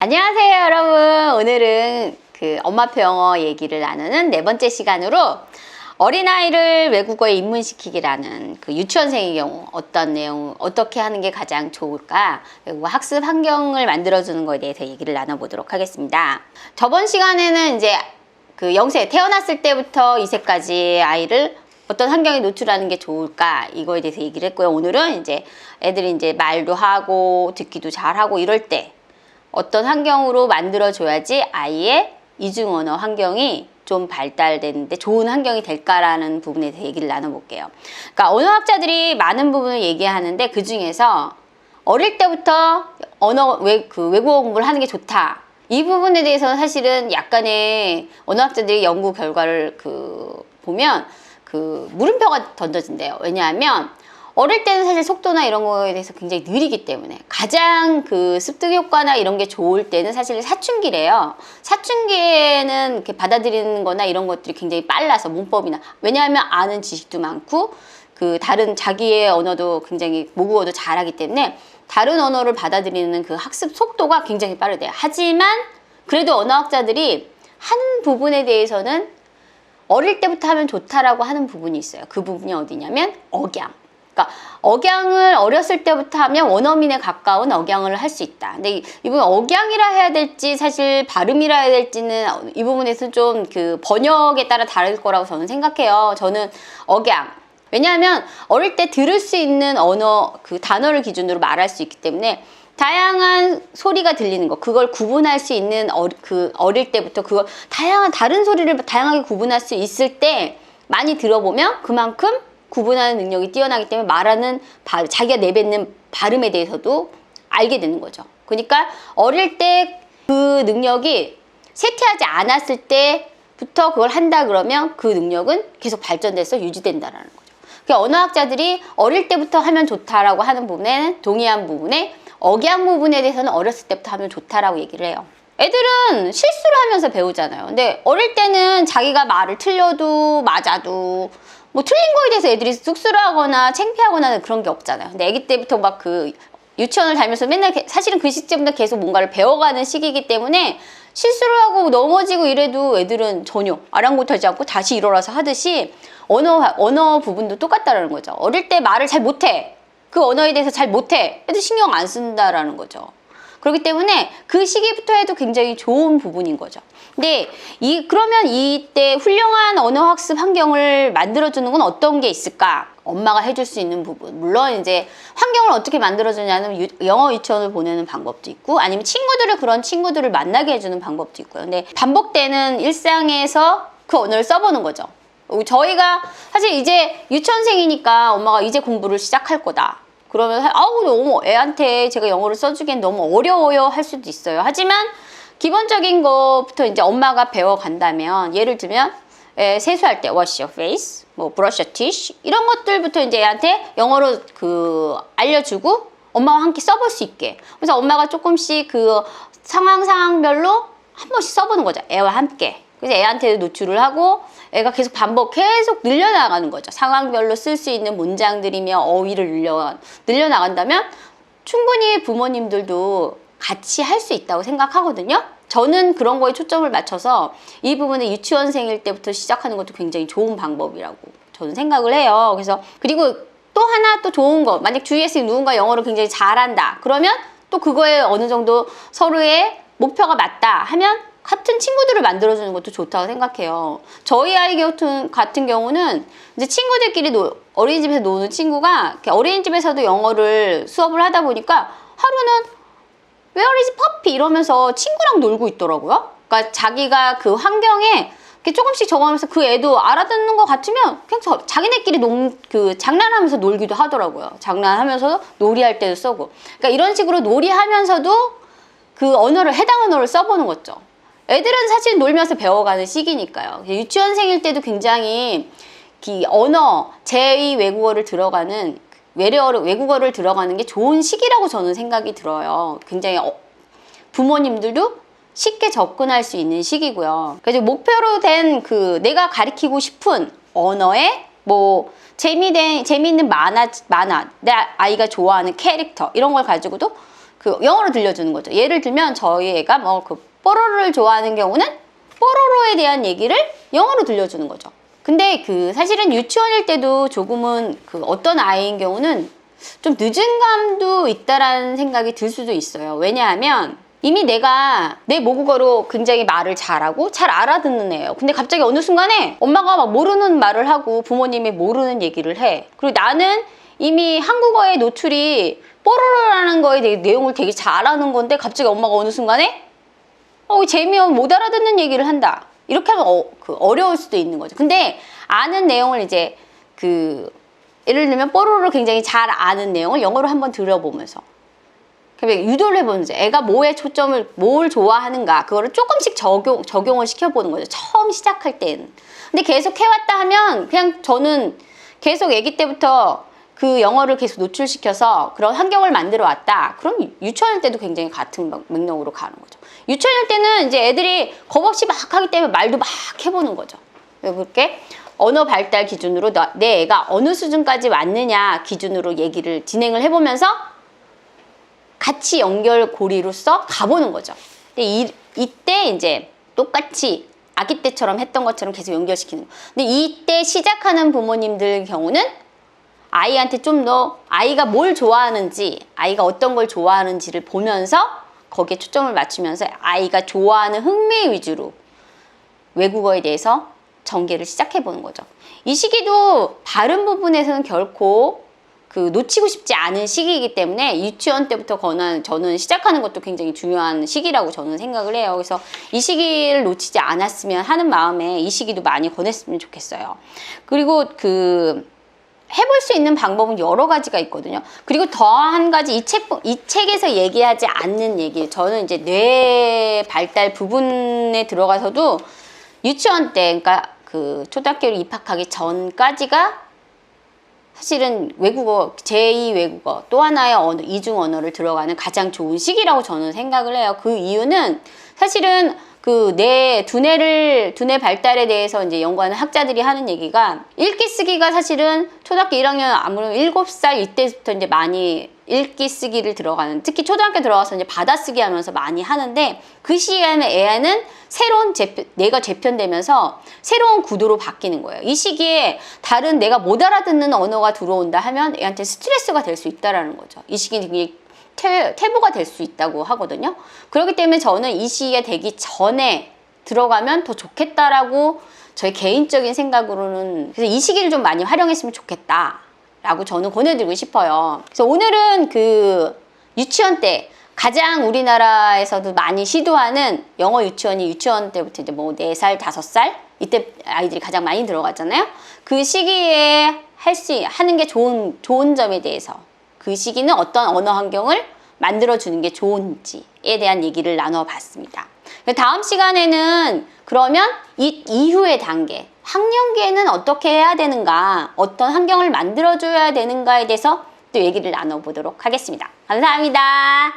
안녕하세요, 여러분. 오늘은 엄마표 영어 얘기를 나누는 네 번째 시간으로 어린아이를 외국어에 입문시키기라는 유치원생의 경우 어떤 내용, 어떻게 하는 게 가장 좋을까? 외국어 학습 환경을 만들어주는 거에 대해서 얘기를 나눠보도록 하겠습니다. 저번 시간에는 이제 0세, 태어났을 때부터 2세까지 아이를 어떤 환경에 노출하는 게 좋을까? 이거에 대해서 얘기를 했고요. 오늘은 이제 애들이 이제 말도 하고 듣기도 잘하고 이럴 때 어떤 환경으로 만들어줘야지 아이의 이중언어 환경이 좀 발달되는데 좋은 환경이 될까라는 부분에 대해서 얘기를 나눠볼게요. 그러니까 언어학자들이 많은 부분을 얘기하는데 그 중에서 어릴 때부터 외국어 공부를 하는 게 좋다. 이 부분에 대해서는 사실은 약간의 언어학자들이 연구 결과를 보면 물음표가 던져진대요. 왜냐하면 어릴 때는 사실 속도나 이런 거에 대해서 굉장히 느리기 때문에 가장 습득 효과나 이런 게 좋을 때는 사실 사춘기래요. 사춘기에는 이렇게 받아들이는 거나 이런 것들이 굉장히 빨라서 문법이나 왜냐하면 아는 지식도 많고 다른 자기의 언어도 굉장히 모국어도 잘하기 때문에 다른 언어를 받아들이는 학습 속도가 굉장히 빠르대요. 하지만 그래도 언어학자들이 한 부분에 대해서는 어릴 때부터 하면 좋다라고 하는 부분이 있어요. 그 부분이 어디냐면 억양. 그러니까 억양을 어렸을 때부터 하면 원어민에 가까운 억양을 할 수 있다. 근데 이 부분 억양이라 해야 될지 사실 발음이라 해야 될지는 이 부분에서 좀 번역에 따라 다를 거라고 저는 생각해요. 저는 억양. 왜냐하면 어릴 때 들을 수 있는 언어 단어를 기준으로 말할 수 있기 때문에 다양한 소리가 들리는 거, 그걸 구분할 수 있는 어릴 때부터 그걸 다른 소리를 다양하게 구분할 수 있을 때 많이 들어보면 그만큼 구분하는 능력이 뛰어나기 때문에 말하는 자기가 내뱉는 발음에 대해서도 알게 되는 거죠. 그러니까 어릴 때 그 능력이 쇠퇴하지 않았을 때부터 그걸 한다 그러면 그 능력은 계속 발전돼서 유지된다라는 거죠. 그러니까 언어학자들이 어릴 때부터 하면 좋다라고 하는 부분에는 동의한 부분에 억양 부분에 대해서는 어렸을 때부터 하면 좋다라고 얘기를 해요. 애들은 실수를 하면서 배우잖아요. 근데 어릴 때는 자기가 말을 틀려도 맞아도 틀린 거에 대해서 애들이 쑥스러워하거나 창피하거나 그런 게 없잖아요. 근데 아기 때부터 유치원을 다니면서 맨날 사실은 그 시점부터 계속 뭔가를 배워가는 시기이기 때문에 실수를 하고 넘어지고 이래도 애들은 전혀 아랑곳하지 않고 다시 일어나서 하듯이 언어 부분도 똑같다라는 거죠. 어릴 때 말을 잘 못해. 그 언어에 대해서 잘 못해. 애들 신경 안 쓴다라는 거죠. 그렇기 때문에 그 시기부터 해도 굉장히 좋은 부분인 거죠. 근데 그러면 이때 훌륭한 언어 학습 환경을 만들어주는 건 어떤 게 있을까? 엄마가 해줄 수 있는 부분. 물론 이제 환경을 어떻게 만들어주냐면 영어 유치원을 보내는 방법도 있고 아니면 그런 친구들을 만나게 해주는 방법도 있고요. 근데 반복되는 일상에서 그 언어를 써보는 거죠. 저희가 사실 이제 유치원생이니까 엄마가 이제 공부를 시작할 거다. 그러면 아우 너무 애한테 제가 영어를 써주기엔 너무 어려워요 할 수도 있어요. 하지만 기본적인 것부터 이제 엄마가 배워간다면 예를 들면 세수할 때 wash your face, brush your teeth 이런 것들부터 이제 애한테 영어로 알려주고 엄마와 함께 써볼 수 있게. 그래서 엄마가 조금씩 상황별로 한 번씩 써보는 거죠. 애와 함께. 그래서 애한테 노출을 하고 애가 계속 계속 늘려나가는 거죠. 상황별로 쓸 수 있는 문장들이며 어휘를 늘려나간다면 충분히 부모님들도 같이 할 수 있다고 생각하거든요. 저는 그런 거에 초점을 맞춰서 이 부분을 유치원생일 때부터 시작하는 것도 굉장히 좋은 방법이라고 저는 생각을 해요. 그리고 또 하나 또 좋은 거, 만약 주위에서 누군가 영어를 굉장히 잘한다 그러면 또 그거에 어느 정도 서로의 목표가 맞다 하면 같은 친구들을 만들어주는 것도 좋다고 생각해요. 저희 아이 같은 경우는 이제 친구들끼리 어린이집에서 노는 친구가 어린이집에서도 영어를 수업을 하다 보니까 하루는 Where is puppy? 이러면서 친구랑 놀고 있더라고요. 그러니까 자기가 그 환경에 조금씩 적어가면서 그 애도 알아듣는 것 같으면 그냥 자기네끼리 장난하면서 놀기도 하더라고요. 장난하면서 놀이할 때도 쓰고. 그러니까 이런 식으로 놀이하면서도 해당 언어를 써보는 거죠. 애들은 사실 놀면서 배워가는 시기니까요. 유치원생일 때도 굉장히 제2 외국어를 들어가는 외국어를 들어가는 게 좋은 시기라고 저는 생각이 들어요. 굉장히 부모님들도 쉽게 접근할 수 있는 시기고요. 그래서 목표로 된 내가 가르치고 싶은 언어에 재미있는 만화, 내 아이가 좋아하는 캐릭터 이런 걸 가지고도 그 영어로 들려주는 거죠. 예를 들면 저희 애가 뭐 그 뽀로로를 좋아하는 경우는 뽀로로에 대한 얘기를 영어로 들려주는 거죠. 근데 그 사실은 유치원일 때도 조금은 그 어떤 아이인 경우는 좀 늦은 감도 있다라는 생각이 들 수도 있어요. 왜냐하면 이미 내가 내 모국어로 굉장히 말을 잘하고 잘 알아듣는 애예요. 근데 갑자기 어느 순간에 엄마가 막 모르는 말을 하고 부모님이 모르는 얘기를 해. 그리고 나는 이미 한국어에 노출이 뽀로로라는 거에 대해 내용을 되게 잘 아는 건데 갑자기 엄마가 어느 순간에 재미없 못 알아듣는 얘기를 한다. 이렇게 하면 어려울 수도 있는 거죠. 근데 아는 내용을 이제 예를 들면 뽀로로를 굉장히 잘 아는 내용을 영어로 한번 들어보면서 유도를 해보는 거죠. 애가 뭐에 초점을 뭘 좋아하는가 그거를 조금씩 적용을 시켜보는 거죠. 처음 시작할 때는. 근데 계속 해왔다 하면 그냥 저는 계속 아기 때부터 그 영어를 계속 노출시켜서 그런 환경을 만들어 왔다. 그럼 유치원일 때도 굉장히 같은 맥락으로 가는 거죠. 유치원일 때는 이제 애들이 겁없이 막 하기 때문에 말도 막 해보는 거죠. 그렇게 언어 발달 기준으로 내 애가 어느 수준까지 왔느냐 기준으로 얘기를 진행을 해보면서 같이 연결고리로서 가보는 거죠. 근데 이때 이제 똑같이 아기 때처럼 했던 것처럼 계속 연결시키는 거. 근데 이때 시작하는 부모님들 경우는 아이한테 좀 더 아이가 뭘 좋아하는지 아이가 어떤 걸 좋아하는지를 보면서 거기에 초점을 맞추면서 아이가 좋아하는 흥미 위주로 외국어에 대해서 전개를 시작해보는 거죠. 이 시기도 다른 부분에서는 결코 놓치고 싶지 않은 시기이기 때문에 유치원 때부터 저는 시작하는 것도 굉장히 중요한 시기라고 저는 생각을 해요. 그래서 이 시기를 놓치지 않았으면 하는 마음에 이 시기도 많이 권했으면 좋겠어요. 그리고 해볼 수 있는 방법은 여러 가지가 있거든요. 그리고 더 한 가지 이 책에서 얘기하지 않는 얘기. 저는 이제 뇌 발달 부분에 들어가서도 유치원 때, 그러니까 초등학교를 입학하기 전까지가 사실은 외국어, 제2 외국어, 또 하나의 언어, 이중 언어를 들어가는 가장 좋은 시기라고 저는 생각을 해요. 그 이유는 사실은 두뇌 발달에 대해서 이제 연구하는 학자들이 하는 얘기가 읽기 쓰기가 사실은 초등학교 1학년 아무래도 7살 이때부터 이제 많이 읽기 쓰기를 들어가는, 특히 초등학교 들어가서 이제 받아쓰기 하면서 많이 하는데 그 시기에는 애는 새로운 뇌가 재편되면서 새로운 구도로 바뀌는 거예요. 이 시기에 다른 내가 못 알아듣는 언어가 들어온다 하면 애한테 스트레스가 될 수 있다라는 거죠. 이 시기는 되게 퇴보가 될 수 있다고 하거든요. 그렇기 때문에 저는 이 시기가 되기 전에 들어가면 더 좋겠다라고 저의 개인적인 생각으로는, 그래서 이 시기를 좀 많이 활용했으면 좋겠다라고 저는 권해드리고 싶어요. 그래서 오늘은 유치원 때 가장 우리나라에서도 많이 시도하는 영어 유치원이 유치원 때부터 이제 뭐 4살, 5살 이때 아이들이 가장 많이 들어가잖아요. 그 시기에 하는 게 좋은 점에 대해서, 그 시기는 어떤 언어 환경을 만들어주는 게 좋은지에 대한 얘기를 나눠봤습니다. 다음 시간에는 그러면 이 이후의 단계, 학년기에는 어떻게 해야 되는가, 어떤 환경을 만들어줘야 되는가에 대해서 또 얘기를 나눠보도록 하겠습니다. 감사합니다.